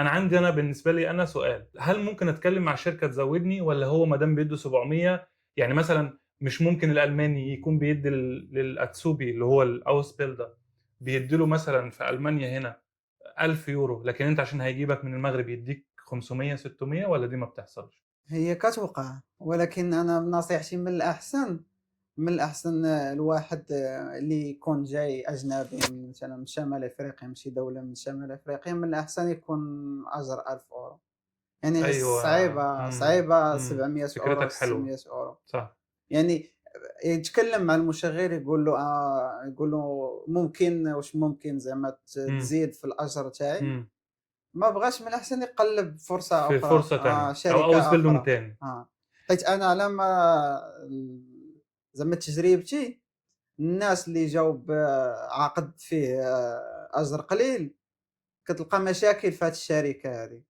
أنا بالنسبة لي أنا سؤال، هل ممكن أتكلّم مع شركة تزوّدني والّا هو ما دام بيدّوا 700 يعني مثلًا مش ممكن الألماني يكون بيدّي للأتسوبي اللي هو الAusbilder بيدّي له مثلًا في ألمانيا هنا 1000€، لكن أنت عشان هيجيبك من المغرب يدّيك 500، 600 والّا دي ما بتحصلش؟ هي كتوقع، ولكن أنا بنصيحتي من الأحسن الواحد اللي يكون جاي أجنبي مثلًا من شمال إفريقيا، من شي دولة من شمال إفريقيا، من الأحسن يكون أجر 1000€. يعني أيوه، صعيبة 700€، فكرتك حلوة، 600€. صح، يعني يتكلم مع المشغّل يقول له واش ممكن زعما إمم، تزيد في الأجر تاعي؟ إمم، ما بغاش من الأحسن يقلّب فرصة في أخرى، فرصة تانية أو شركة Ausbildung أخرى. تاني، حيت أنا على ما زعما تجربتي، الناس اللي جاو بعقد فيه أجر قليل، كتلقى مشاكل في هاد الشركة هادي.